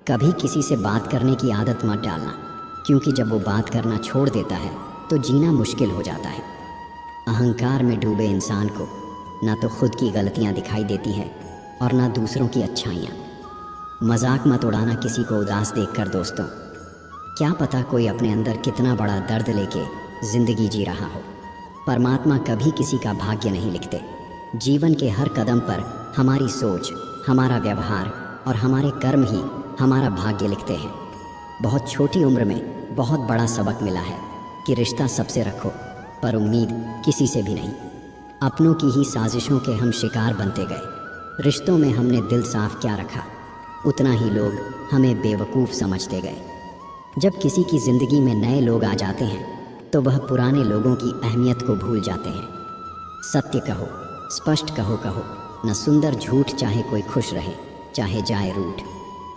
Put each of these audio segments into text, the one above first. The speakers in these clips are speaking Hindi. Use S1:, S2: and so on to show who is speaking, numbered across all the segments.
S1: कभी किसी से बात करने की आदत मत डालना, क्योंकि जब वो बात करना छोड़ देता है तो जीना मुश्किल हो जाता है। अहंकार में डूबे इंसान को ना तो खुद की गलतियां दिखाई देती है और ना दूसरों की अच्छाइयाँ। मजाक मत उड़ाना किसी को उदास देखकर दोस्तों। क्या पता कोई अपने अंदर कितना बड़ा दर्द लेके जिंदगी जी रहा हो। परमात्मा कभी किसी का भाग्य नहीं लिखते। जीवन के हर कदम पर हमारी सोच, हमारा व्यवहार और हमारे कर्म ही हमारा भाग्य लिखते हैं। बहुत छोटी उम्र में बहुत बड़ा सबक मिला है कि रिश्ता सबसे रखो, पर उम्मीद किसी से भी नहीं। अपनों की ही साजिशों के हम शिकार बनते गए। रिश्तों में हमने दिल साफ क्या रखा, उतना ही लोग हमें बेवकूफ़ समझते गए। जब किसी की ज़िंदगी में नए लोग आ जाते हैं तो वह पुराने लोगों की अहमियत को भूल जाते हैं। सत्य कहो, स्पष्ट कहो, न सुंदर झूठ, चाहे कोई खुश रहे चाहे जाए रूठ।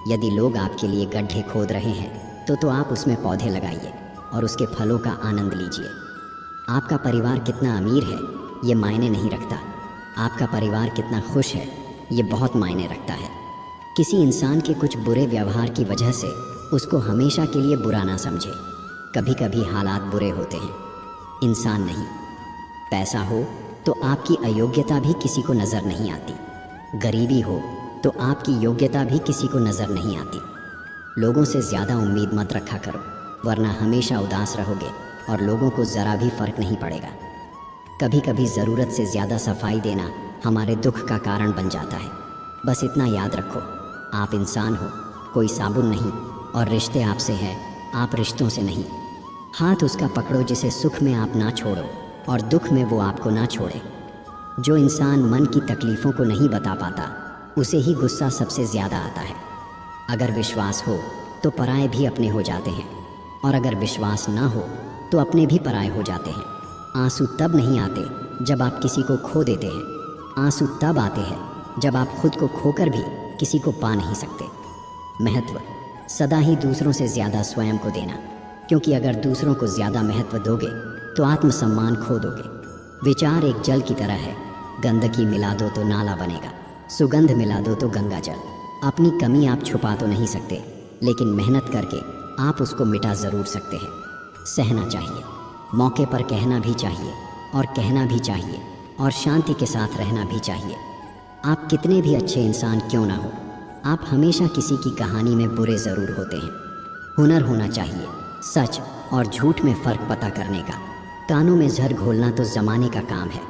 S1: यदि लोग आपके लिए गड्ढे खोद रहे हैं तो आप उसमें पौधे लगाइए और उसके फलों का आनंद लीजिए। आपका परिवार कितना अमीर है ये मायने नहीं रखता, आपका परिवार कितना खुश है ये बहुत मायने रखता है। किसी इंसान के कुछ बुरे व्यवहार की वजह से उसको हमेशा के लिए बुरा ना समझे। कभी कभी हालात बुरे होते हैं, इंसान नहीं। पैसा हो तो आपकी अयोग्यता भी किसी को नज़र नहीं आती। गरीबी हो तो आपकी योग्यता भी किसी को नज़र नहीं आती। लोगों से ज़्यादा उम्मीद मत रखा करो, वरना हमेशा उदास रहोगे और लोगों को ज़रा भी फ़र्क नहीं पड़ेगा। कभी कभी ज़रूरत से ज़्यादा सफाई देना हमारे दुख का कारण बन जाता है। बस इतना याद रखो, आप इंसान हो, कोई साबुन नहीं, और रिश्ते आपसे हैं, आप रिश्तों से नहीं। हाथ उसका पकड़ो जिसे सुख में आप ना छोड़ो और दुख में वो आपको ना छोड़े। जो इंसान मन की तकलीफ़ों को नहीं बता पाता उसे ही गुस्सा सबसे ज़्यादा आता है। अगर विश्वास हो तो पराये भी अपने हो जाते हैं, और अगर विश्वास ना हो तो अपने भी पराये हो जाते हैं। आंसू तब नहीं आते जब आप किसी को खो देते हैं, आंसू तब आते हैं जब आप खुद को खोकर भी किसी को पा नहीं सकते। महत्व सदा ही दूसरों से ज़्यादा स्वयं को देना, क्योंकि अगर दूसरों को ज़्यादा महत्व दोगे तो आत्मसम्मान खो दोगे। विचार एक जल की तरह है, गंदगी मिला दो तो नाला बनेगा, सुगंध मिला दो तो गंगा जल। अपनी कमी आप छुपा तो नहीं सकते, लेकिन मेहनत करके आप उसको मिटा ज़रूर सकते हैं। सहना चाहिए, मौके पर कहना भी चाहिए और कहना भी चाहिए, और शांति के साथ रहना भी चाहिए। आप कितने भी अच्छे इंसान क्यों ना हो, आप हमेशा किसी की कहानी में बुरे ज़रूर होते हैं। हुनर होना चाहिए सच और झूठ में फ़र्क पता करने का। कानों में जहर घोलना तो ज़माने का काम है।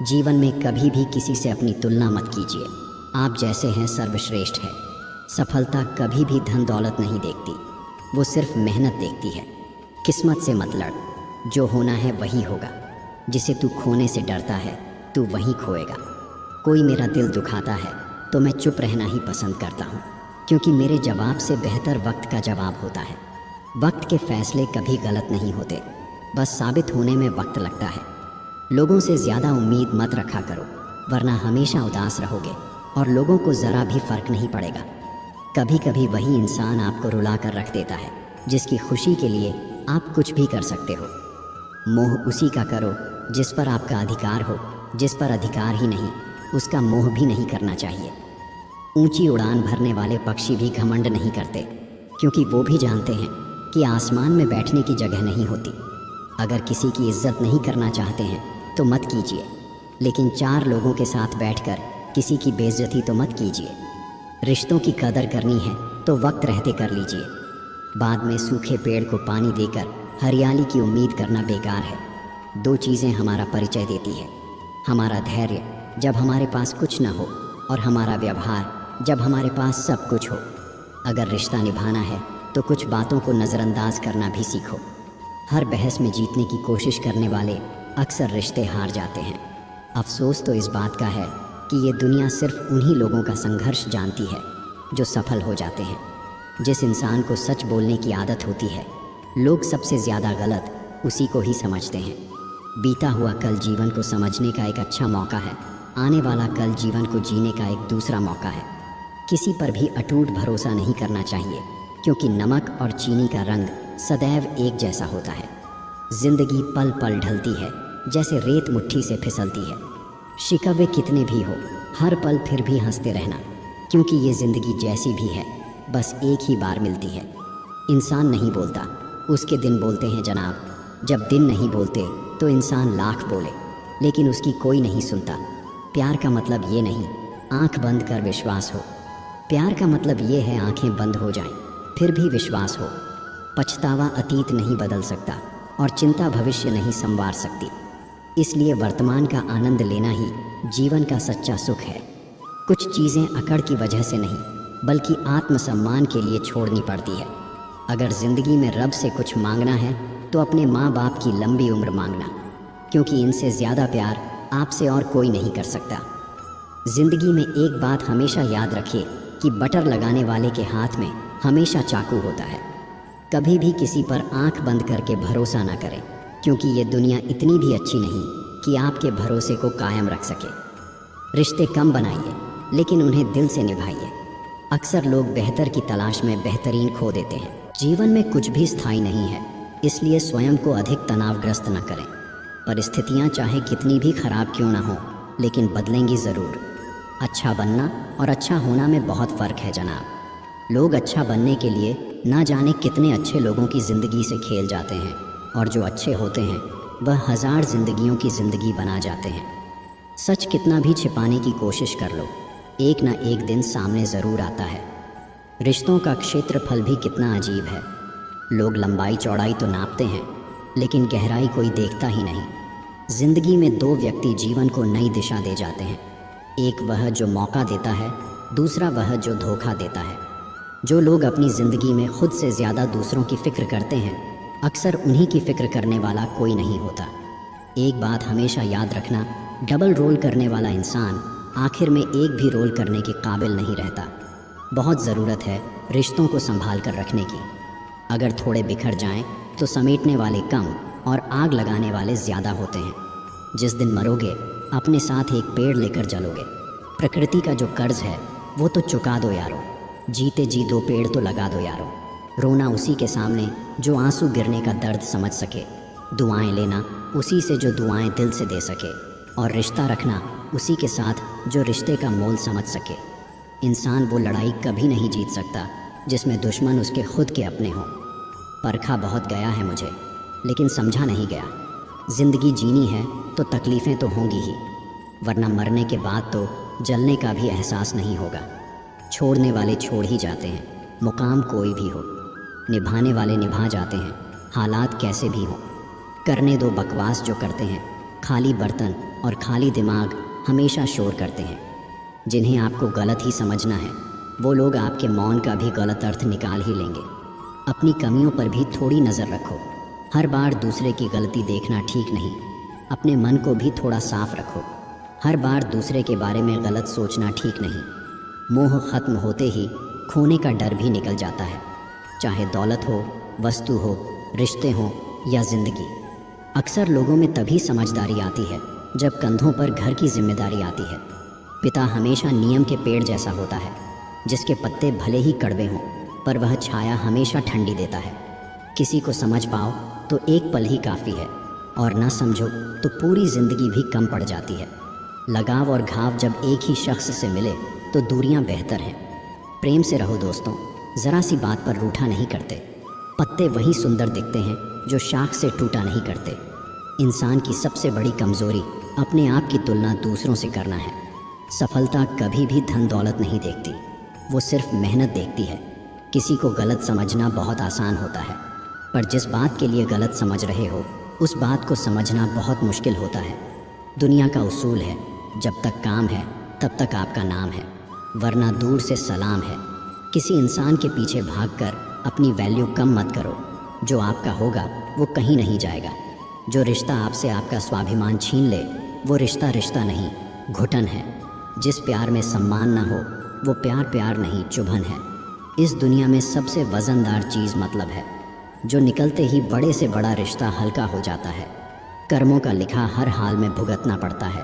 S1: जीवन में कभी भी किसी से अपनी तुलना मत कीजिए। आप जैसे हैं सर्वश्रेष्ठ है। सफलता कभी भी धन दौलत नहीं देखती, वो सिर्फ मेहनत देखती है। किस्मत से मत लड़, जो होना है वही होगा। जिसे तू खोने से डरता है तू वही खोएगा। कोई मेरा दिल दुखाता है तो मैं चुप रहना ही पसंद करता हूँ, क्योंकि मेरे जवाब से बेहतर वक्त का जवाब होता है। वक्त के फैसले कभी गलत नहीं होते, बस साबित होने में वक्त लगता है। लोगों से ज़्यादा उम्मीद मत रखा करो, वरना हमेशा उदास रहोगे और लोगों को ज़रा भी फ़र्क नहीं पड़ेगा। कभी कभी वही इंसान आपको रुला कर रख देता है जिसकी खुशी के लिए आप कुछ भी कर सकते हो। मोह उसी का करो जिस पर आपका अधिकार हो, जिस पर अधिकार ही नहीं उसका मोह भी नहीं करना चाहिए। ऊंची उड़ान भरने वाले पक्षी भी घमंड नहीं करते, क्योंकि वो भी जानते हैं कि आसमान में बैठने की जगह नहीं होती। अगर किसी की इज्जत नहीं करना चाहते हैं तो मत कीजिए, लेकिन चार लोगों के साथ बैठकर किसी की बेइज्जती तो मत कीजिए। रिश्तों की कदर करनी है तो वक्त रहते कर लीजिए। बाद में सूखे पेड़ को पानी देकर हरियाली की उम्मीद करना बेकार है। दो चीज़ें हमारा परिचय देती है, हमारा धैर्य जब हमारे पास कुछ न हो, और हमारा व्यवहार जब हमारे पास सब कुछ हो। अगर रिश्ता निभाना है तो कुछ बातों को नज़रअंदाज करना भी सीखो। हर बहस में जीतने की कोशिश करने वाले अक्सर रिश्ते हार जाते हैं। अफसोस तो इस बात का है कि ये दुनिया सिर्फ उन्हीं लोगों का संघर्ष जानती है जो सफल हो जाते हैं। जिस इंसान को सच बोलने की आदत होती है, लोग सबसे ज़्यादा गलत उसी को ही समझते हैं। बीता हुआ कल जीवन को समझने का एक अच्छा मौका है, आने वाला कल जीवन को जीने का एक दूसरा मौका है। किसी पर भी अटूट भरोसा नहीं करना चाहिए, क्योंकि नमक और चीनी का रंग सदैव एक जैसा होता है। जिंदगी पल पल ढलती है, जैसे रेत मुट्ठी से फिसलती है। शिकवे कितने भी हो, हर पल फिर भी हंसते रहना, क्योंकि ये ज़िंदगी जैसी भी है बस एक ही बार मिलती है। इंसान नहीं बोलता, उसके दिन बोलते हैं जनाब। जब दिन नहीं बोलते तो इंसान लाख बोले, लेकिन उसकी कोई नहीं सुनता। प्यार का मतलब ये नहीं आंख बंद कर विश्वास हो। प्यार का मतलब ये है आंखें बंद हो जाएं, फिर भी विश्वास हो। पछतावा अतीत नहीं बदल सकता और चिंता भविष्य नहीं संवार सकती। इसलिए वर्तमान का आनंद लेना ही जीवन का सच्चा सुख है। कुछ चीज़ें अकड़ की वजह से नहीं, बल्कि आत्मसम्मान के लिए छोड़नी पड़ती है। अगर ज़िंदगी में रब से कुछ मांगना है तो अपने माँ बाप की लंबी उम्र मांगना, क्योंकि इनसे ज़्यादा प्यार आपसे और कोई नहीं कर सकता। ज़िंदगी में एक बात हमेशा याद रखिए कि बटर लगाने वाले के हाथ में हमेशा चाकू होता है। कभी भी किसी पर आंख बंद करके भरोसा ना करें, क्योंकि ये दुनिया इतनी भी अच्छी नहीं कि आपके भरोसे को कायम रख सके। रिश्ते कम बनाइए, लेकिन उन्हें दिल से निभाइए। अक्सर लोग बेहतर की तलाश में बेहतरीन खो देते हैं। जीवन में कुछ भी स्थायी नहीं है, इसलिए स्वयं को अधिक तनावग्रस्त न करें। परिस्थितियाँ चाहे कितनी भी खराब क्यों ना हो, लेकिन बदलेंगी ज़रूर। अच्छा बनना और अच्छा होना में बहुत फ़र्क है जनाब। लोग अच्छा बनने के लिए ना जाने कितने अच्छे लोगों की ज़िंदगी से खेल जाते हैं, और जो अच्छे होते हैं वह 1000 ज़िंदगियों की ज़िंदगी बना जाते हैं। सच कितना भी छिपाने की कोशिश कर लो, एक ना एक दिन सामने ज़रूर आता है। रिश्तों का क्षेत्रफल भी कितना अजीब है। लोग लंबाई चौड़ाई तो नापते हैं, लेकिन गहराई कोई देखता ही नहीं। ज़िंदगी में दो व्यक्ति जीवन को नई दिशा दे जाते हैं। एक वह जो मौका देता है, दूसरा वह जो धोखा देता है। जो लोग अपनी ज़िंदगी में खुद से ज़्यादा दूसरों की फ़िक्र करते हैं, अक्सर उन्हीं की फ़िक्र करने वाला कोई नहीं होता। एक बात हमेशा याद रखना, डबल रोल करने वाला इंसान आखिर में एक भी रोल करने के काबिल नहीं रहता। बहुत ज़रूरत है रिश्तों को संभाल कर रखने की। अगर थोड़े बिखर जाएं तो समेटने वाले कम और आग लगाने वाले ज़्यादा होते हैं। जिस दिन मरोगे अपने साथ एक पेड़ लेकर जलोगे। प्रकृति का जो कर्ज है वो तो चुका दो यारो, जीते जी 2 पेड़ तो लगा दो यारो। रोना उसी के सामने जो आंसू गिरने का दर्द समझ सके। दुआएं लेना उसी से जो दुआएं दिल से दे सके, और रिश्ता रखना उसी के साथ जो रिश्ते का मोल समझ सके। इंसान वो लड़ाई कभी नहीं जीत सकता जिसमें दुश्मन उसके खुद के अपने हों। परखा बहुत गया है मुझे, लेकिन समझा नहीं गया। ज़िंदगी जीनी है तो तकलीफ़ें तो होंगी ही, वरना मरने के बाद तो जलने का भी एहसास नहीं होगा। छोड़ने वाले छोड़ ही जाते हैं, मुकाम कोई भी हो। निभाने वाले निभा जाते हैं, हालात कैसे भी हों। करने दो बकवास जो करते हैं, खाली बर्तन और खाली दिमाग हमेशा शोर करते हैं। जिन्हें आपको गलत ही समझना है, वो लोग आपके मौन का भी गलत अर्थ निकाल ही लेंगे। अपनी कमियों पर भी थोड़ी नज़र रखो। हर बार दूसरे की गलती देखना ठीक नहीं। अपने मन को भी थोड़ा साफ रखो। हर बार दूसरे के बारे में गलत सोचना ठीक नहीं। मोह ख़त्म होते ही खोने का डर भी निकल जाता है, चाहे दौलत हो, वस्तु हो, रिश्ते हों या ज़िंदगी। अक्सर लोगों में तभी समझदारी आती है जब कंधों पर घर की जिम्मेदारी आती है। पिता हमेशा नीम के पेड़ जैसा होता है, जिसके पत्ते भले ही कड़वे हों, पर वह छाया हमेशा ठंडी देता है। किसी को समझ पाओ तो एक पल ही काफ़ी है, और ना समझो तो पूरी ज़िंदगी भी कम पड़ जाती है। लगाव और घाव जब एक ही शख्स से मिले तो दूरियां बेहतर हैं। प्रेम से रहो दोस्तों, ज़रा सी बात पर रूठा नहीं करते। पत्ते वही सुंदर दिखते हैं जो शाख से टूटा नहीं करते। इंसान की सबसे बड़ी कमज़ोरी अपने आप की तुलना दूसरों से करना है। सफलता कभी भी धन दौलत नहीं देखती, वो सिर्फ मेहनत देखती है। किसी को गलत समझना बहुत आसान होता है, पर जिस बात के लिए गलत समझ रहे हो उस बात को समझना बहुत मुश्किल होता है। दुनिया का उसूल है, जब तक काम है तब तक आपका नाम है, वरना दूर से सलाम है। किसी इंसान के पीछे भागकर अपनी वैल्यू कम मत करो। जो आपका होगा वो कहीं नहीं जाएगा। जो रिश्ता आपसे आपका स्वाभिमान छीन ले वो रिश्ता रिश्ता नहीं, घुटन है। जिस प्यार में सम्मान ना हो वो प्यार प्यार नहीं, चुभन है। इस दुनिया में सबसे वज़नदार चीज़ मतलब है, जो निकलते ही बड़े से बड़ा रिश्ता हल्का हो जाता है। कर्मों का लिखा हर हाल में भुगतना पड़ता है।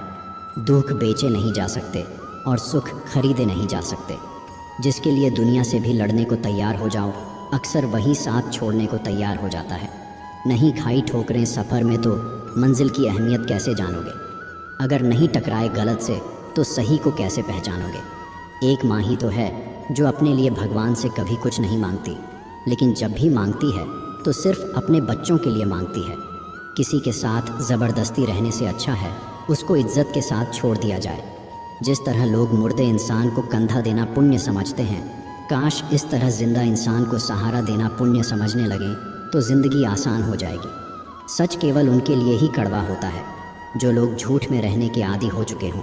S1: दुख बेचे नहीं जा सकते और सुख खरीदे नहीं जा सकते। जिसके लिए दुनिया से भी लड़ने को तैयार हो जाओ, अक्सर वही साथ छोड़ने को तैयार हो जाता है। नहीं खाई ठोकरें सफ़र में तो मंजिल की अहमियत कैसे जानोगे। अगर नहीं टकराए गलत से तो सही को कैसे पहचानोगे। एक माँ ही तो है जो अपने लिए भगवान से कभी कुछ नहीं मांगती, लेकिन जब भी मांगती है तो सिर्फ अपने बच्चों के लिए मांगती है। किसी के साथ ज़बरदस्ती रहने से अच्छा है उसको इज्जत के साथ छोड़ दिया जाए। जिस तरह लोग मुर्दे इंसान को कंधा देना पुण्य समझते हैं, काश इस तरह जिंदा इंसान को सहारा देना पुण्य समझने लगें तो ज़िंदगी आसान हो जाएगी। सच केवल उनके लिए ही कड़वा होता है जो लोग झूठ में रहने के आदी हो चुके हों।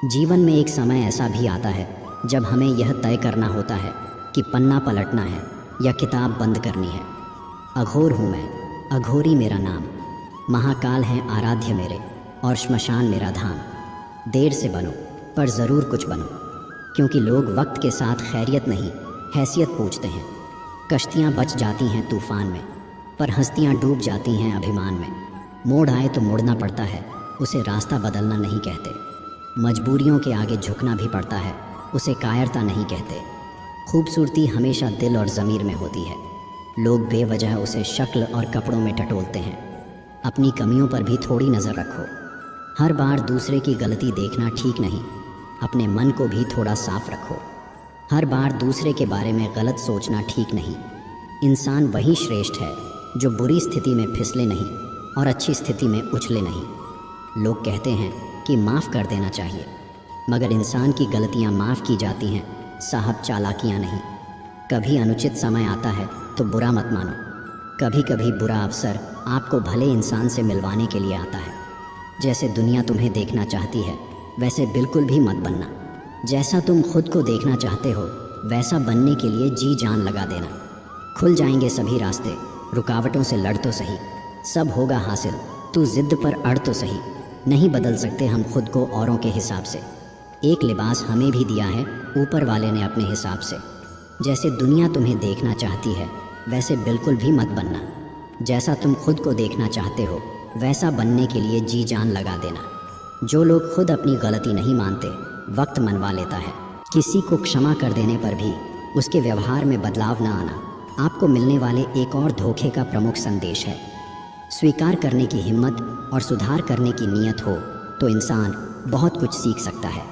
S1: जीवन में एक समय ऐसा भी आता है जब हमें यह तय करना होता है कि पन्ना पलटना है या किताब बंद करनी है। अघोर हूँ मैं, अघोरी मेरा नाम, महाकाल हैं आराध्य मेरे और श्मशान मेरा धाम। देर से बनो पर ज़रूर कुछ बनो, क्योंकि लोग वक्त के साथ खैरियत नहीं हैसियत पूछते हैं। कश्तियाँ बच जाती हैं तूफ़ान में, पर हस्तियाँ डूब जाती हैं अभिमान में। मोड़ आए तो मुड़ना पड़ता है, उसे रास्ता बदलना नहीं कहते। मजबूरियों के आगे झुकना भी पड़ता है, उसे कायरता नहीं कहते। खूबसूरती हमेशा दिल और ज़मीर में होती है, लोग बेवजह उसे शक्ल और कपड़ों में टटोलते हैं। अपनी कमियों पर भी थोड़ी नज़र रखो। हर बार दूसरे की गलती देखना ठीक नहीं, अपने मन को भी थोड़ा साफ रखो। हर बार दूसरे के बारे में गलत सोचना ठीक नहीं। इंसान वही श्रेष्ठ है जो बुरी स्थिति में फिसले नहीं और अच्छी स्थिति में उछले नहीं। लोग कहते हैं कि माफ़ कर देना चाहिए, मगर इंसान की गलतियां माफ़ की जाती हैं साहब, चालाकियां नहीं। कभी अनुचित समय आता है तो बुरा मत मानो। कभी कभी बुरा अवसर आपको भले इंसान से मिलवाने के लिए आता है। जैसे दुनिया तुम्हें देखना चाहती है वैसे बिल्कुल भी मत बनना। जैसा तुम खुद को देखना चाहते हो वैसा बनने के लिए जी जान लगा देना। खुल जाएंगे सभी रास्ते, रुकावटों से लड़ तो सही, सब होगा हासिल, तू जिद पर अड़ तो सही। नहीं बदल सकते हम खुद को औरों के हिसाब से। एक लिबास हमें भी दिया है ऊपर वाले ने अपने हिसाब से। जैसे दुनिया तुम्हें देखना चाहती है वैसे बिल्कुल भी मत बनना। जैसा तुम खुद को देखना चाहते हो वैसा बनने के लिए जी जान लगा देना। जो लोग खुद अपनी गलती नहीं मानते वक्त मनवा लेता है। किसी को क्षमा कर देने पर भी उसके व्यवहार में बदलाव न आना आपको मिलने वाले एक और धोखे का प्रमुख संदेश है। स्वीकार करने की हिम्मत और सुधार करने की नीयत हो तो इंसान बहुत कुछ सीख सकता है।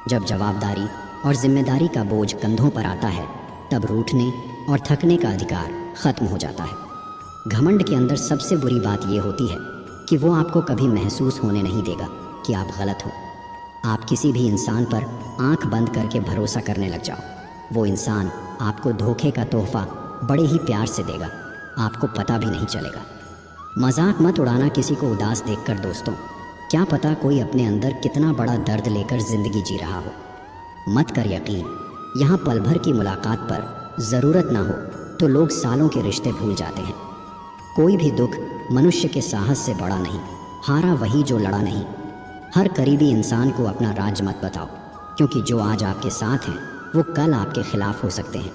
S1: जब जवाबदारी और जिम्मेदारी का बोझ कंधों पर आता है तब रूठने और थकने का अधिकार ख़त्म हो जाता है। घमंड के अंदर सबसे बुरी बात यह होती है कि वो आपको कभी महसूस होने नहीं देगा कि आप गलत हो। आप किसी भी इंसान पर आंख बंद करके भरोसा करने लग जाओ, वो इंसान आपको धोखे का तोहफा बड़े ही प्यार से देगा, आपको पता भी नहीं चलेगा। मजाक मत उड़ाना किसी को उदास देखकर दोस्तों, क्या पता कोई अपने अंदर कितना बड़ा दर्द लेकर ज़िंदगी जी रहा हो। मत कर यकीन, यहाँ पल भर की मुलाकात पर ज़रूरत ना हो तो लोग सालों के रिश्ते भूल जाते हैं। कोई भी दुख मनुष्य के साहस से बड़ा नहीं, हारा वही जो लड़ा नहीं। हर करीबी इंसान को अपना राज मत बताओ, क्योंकि जो आज आपके साथ हैं वो कल आपके खिलाफ हो सकते हैं।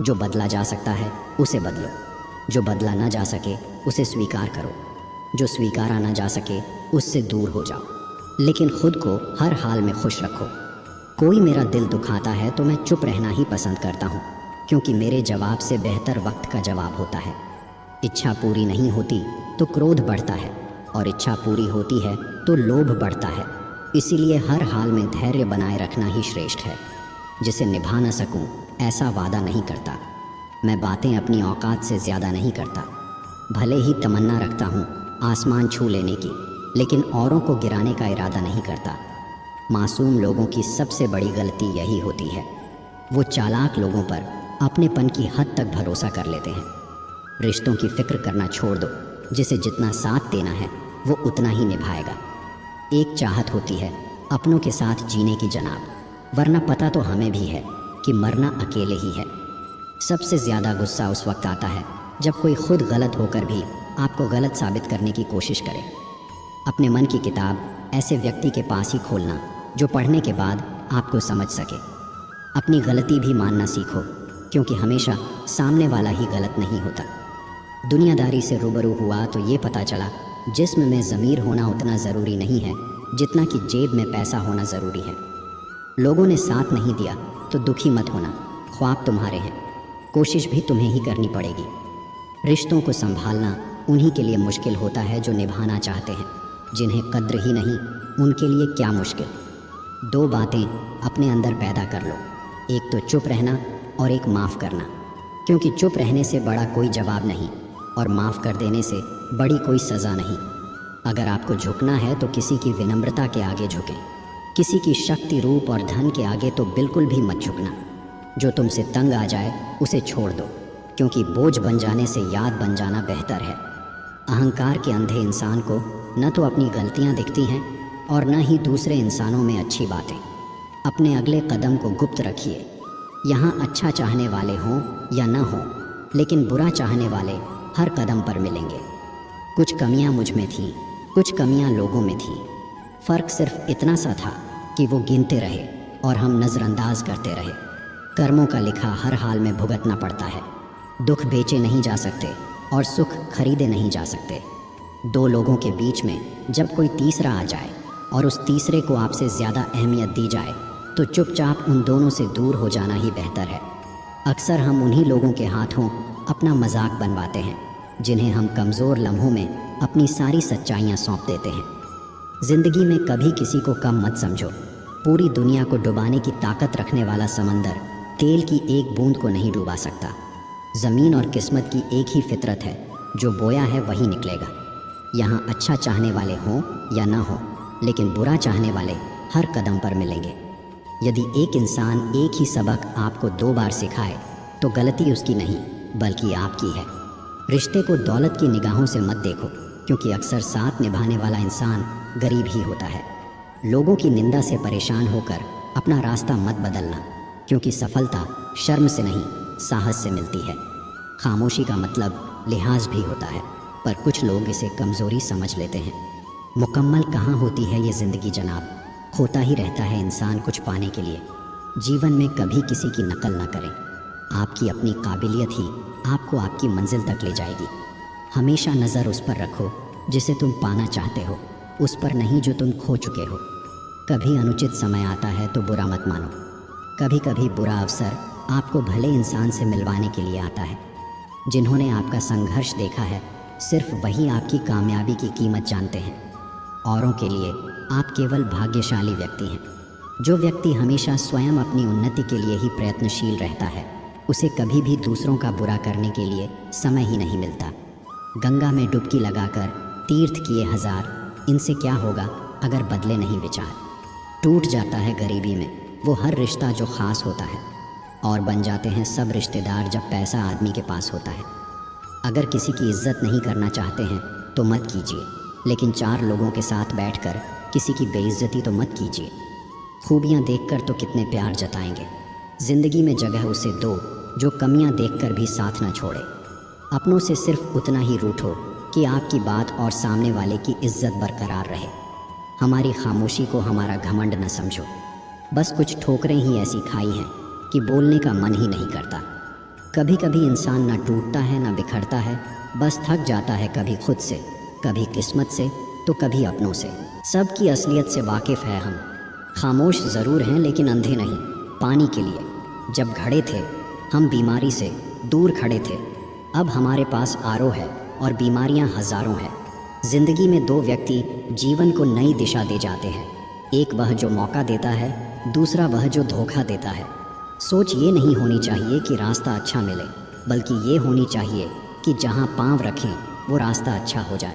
S1: जो बदला जा सकता है उसे बदलो, जो बदला ना जा सके उसे स्वीकार करो, जो स्वीकारा ना जा सके उससे दूर हो जाओ। लेकिन खुद को हर हाल में खुश रखो। कोई मेरा दिल दुखाता है तो मैं चुप रहना ही पसंद करता हूँ, क्योंकि मेरे जवाब से बेहतर वक्त का जवाब होता है। इच्छा पूरी नहीं होती तो क्रोध बढ़ता है, और इच्छा पूरी होती है तो लोभ बढ़ता है। इसीलिए हर हाल में धैर्य बनाए रखना ही श्रेष्ठ है। जिसे निभा न सकूं ऐसा वादा नहीं करता। मैं बातें अपनी औकात से ज़्यादा नहीं करता। भले ही तमन्ना रखता हूँ आसमान छू लेने की, लेकिन औरों को गिराने का इरादा नहीं करता। मासूम लोगों की सबसे बड़ी गलती यही होती है, वो चालाक लोगों पर अपनेपन की हद तक भरोसा कर लेते हैं। रिश्तों की फिक्र करना छोड़ दो, जिसे जितना साथ देना है वो उतना ही निभाएगा। एक चाहत होती है अपनों के साथ जीने की जनाब, वरना पता तो हमें भी है कि मरना अकेले ही है। सबसे ज़्यादा गुस्सा उस वक्त आता है जब कोई खुद गलत होकर भी आपको गलत साबित करने की कोशिश करे। अपने मन की किताब ऐसे व्यक्ति के पास ही खोलना जो पढ़ने के बाद आपको समझ सके। अपनी गलती भी मानना सीखो, क्योंकि हमेशा सामने वाला ही गलत नहीं होता। दुनियादारी से रूबरू हुआ तो ये पता चला जिस्म में ज़मीर होना उतना ज़रूरी नहीं है जितना कि जेब में पैसा होना ज़रूरी है। लोगों ने साथ नहीं दिया तो दुखी मत होना, ख्वाब तुम्हारे हैं, कोशिश भी तुम्हें ही करनी पड़ेगी। रिश्तों को संभालना उन्हीं के लिए मुश्किल होता है जो निभाना चाहते हैं। जिन्हें कद्र ही नहीं उनके लिए क्या मुश्किल। दो बातें अपने अंदर पैदा कर लो, एक तो चुप रहना और एक माफ़ करना, क्योंकि चुप रहने से बड़ा कोई जवाब नहीं और माफ़ कर देने से बड़ी कोई सज़ा नहीं। अगर आपको झुकना है तो किसी की विनम्रता के आगे झुकें, किसी की शक्ति, रूप और धन के आगे तो बिल्कुल भी मत झुकना। जो तुमसे तंग आ जाए उसे छोड़ दो, क्योंकि बोझ बन जाने से याद बन जाना बेहतर है। अहंकार के अंधे इंसान को न तो अपनी गलतियां दिखती हैं और न ही दूसरे इंसानों में अच्छी बातें। अपने अगले कदम को गुप्त रखिए। यहाँ अच्छा चाहने वाले हों या न हों, लेकिन बुरा चाहने वाले हर कदम पर मिलेंगे। कुछ कमियां मुझ में थीं, कुछ कमियां लोगों में थीं। फ़र्क सिर्फ इतना सा था कि वो गिनते रहे और हम नज़रअंदाज करते रहे। कर्मों का लिखा हर हाल में भुगतना पड़ता है। दुख बेचे नहीं जा सकते और सुख खरीदे नहीं जा सकते। दो लोगों के बीच में जब कोई तीसरा आ जाए और उस तीसरे को आपसे ज़्यादा अहमियत दी जाए तो चुपचाप उन दोनों से दूर हो जाना ही बेहतर है। अक्सर हम उन्हीं लोगों के हाथों अपना मजाक बनवाते हैं जिन्हें हम कमज़ोर लम्हों में अपनी सारी सच्चाइयाँ सौंप देते हैं। ज़िंदगी में कभी किसी को कम मत समझो। पूरी दुनिया को डुबाने की ताकत रखने वाला समंदर तेल की एक बूंद को नहीं डुबा सकता। ज़मीन और किस्मत की एक ही फितरत है, जो बोया है वही निकलेगा। यहाँ अच्छा चाहने वाले हों या ना हों, लेकिन बुरा चाहने वाले हर कदम पर मिलेंगे। यदि एक इंसान एक ही सबक आपको 2 बार सिखाए तो गलती उसकी नहीं बल्कि आपकी है। रिश्ते को दौलत की निगाहों से मत देखो, क्योंकि अक्सर साथ निभाने वाला इंसान गरीब ही होता है। लोगों की निंदा से परेशान होकर अपना रास्ता मत बदलना, क्योंकि सफलता शर्म से नहीं साहस से मिलती है। खामोशी का मतलब लिहाज भी होता है, पर कुछ लोग इसे कमज़ोरी समझ लेते हैं। मुकम्मल कहाँ होती है ये ज़िंदगी जनाब, खोता ही रहता है इंसान कुछ पाने के लिए। जीवन में कभी किसी की नकल न करें। आपकी अपनी काबिलियत ही आपको आपकी मंजिल तक ले जाएगी। हमेशा नज़र उस पर रखो जिसे तुम पाना चाहते हो, उस पर नहीं जो तुम खो चुके हो। कभी अनुचित समय आता है तो बुरा मत मानो। कभी कभी बुरा अवसर आपको भले इंसान से मिलवाने के लिए आता है। जिन्होंने आपका संघर्ष देखा है, सिर्फ वही आपकी कामयाबी की कीमत जानते हैं। औरों के लिए आप केवल भाग्यशाली व्यक्ति हैं। जो व्यक्ति हमेशा स्वयं अपनी उन्नति के लिए ही प्रयत्नशील रहता है, उसे कभी भी दूसरों का बुरा करने के लिए समय ही नहीं मिलता। गंगा में डुबकी लगाकर तीर्थ किए 1000, इनसे क्या होगा अगर बदले नहीं विचार। टूट जाता है गरीबी में वो हर रिश्ता जो ख़ास होता है, और बन जाते हैं सब रिश्तेदार जब पैसा आदमी के पास होता है। अगर किसी की इज्जत नहीं करना चाहते हैं तो मत कीजिए, लेकिन 4 लोगों के साथ बैठकर किसी की बेइज्जती तो मत कीजिए। खूबियाँ देखकर तो कितने प्यार जताएंगे। ज़िंदगी में जगह उसे दो जो कमियाँ देखकर भी साथ न छोड़े। अपनों से सिर्फ उतना ही रूठो कि आपकी बात और सामने वाले की इज्जत बरकरार रहे। हमारी खामोशी को हमारा घमंड न समझो। बस कुछ ठोकरें ही ऐसी खाई हैं कि बोलने का मन ही नहीं करता। कभी कभी इंसान न टूटता है न बिखरता है, बस थक जाता है, कभी खुद से, कभी किस्मत से, तो कभी अपनों से। सबकी असलियत से वाकिफ़ है हम। खामोश ज़रूर हैं लेकिन अंधे नहीं। पानी के लिए जब घड़े थे हम बीमारी से दूर खड़े थे, अब हमारे पास आरो है और बीमारियां हज़ारों हैं। ज़िंदगी में 2 व्यक्ति जीवन को नई दिशा दे जाते हैं, एक वह जो मौका देता है, दूसरा वह जो धोखा देता है। सोच ये नहीं होनी चाहिए कि रास्ता अच्छा मिले, बल्कि ये होनी चाहिए कि जहाँ पाँव रखें वो रास्ता अच्छा हो जाए।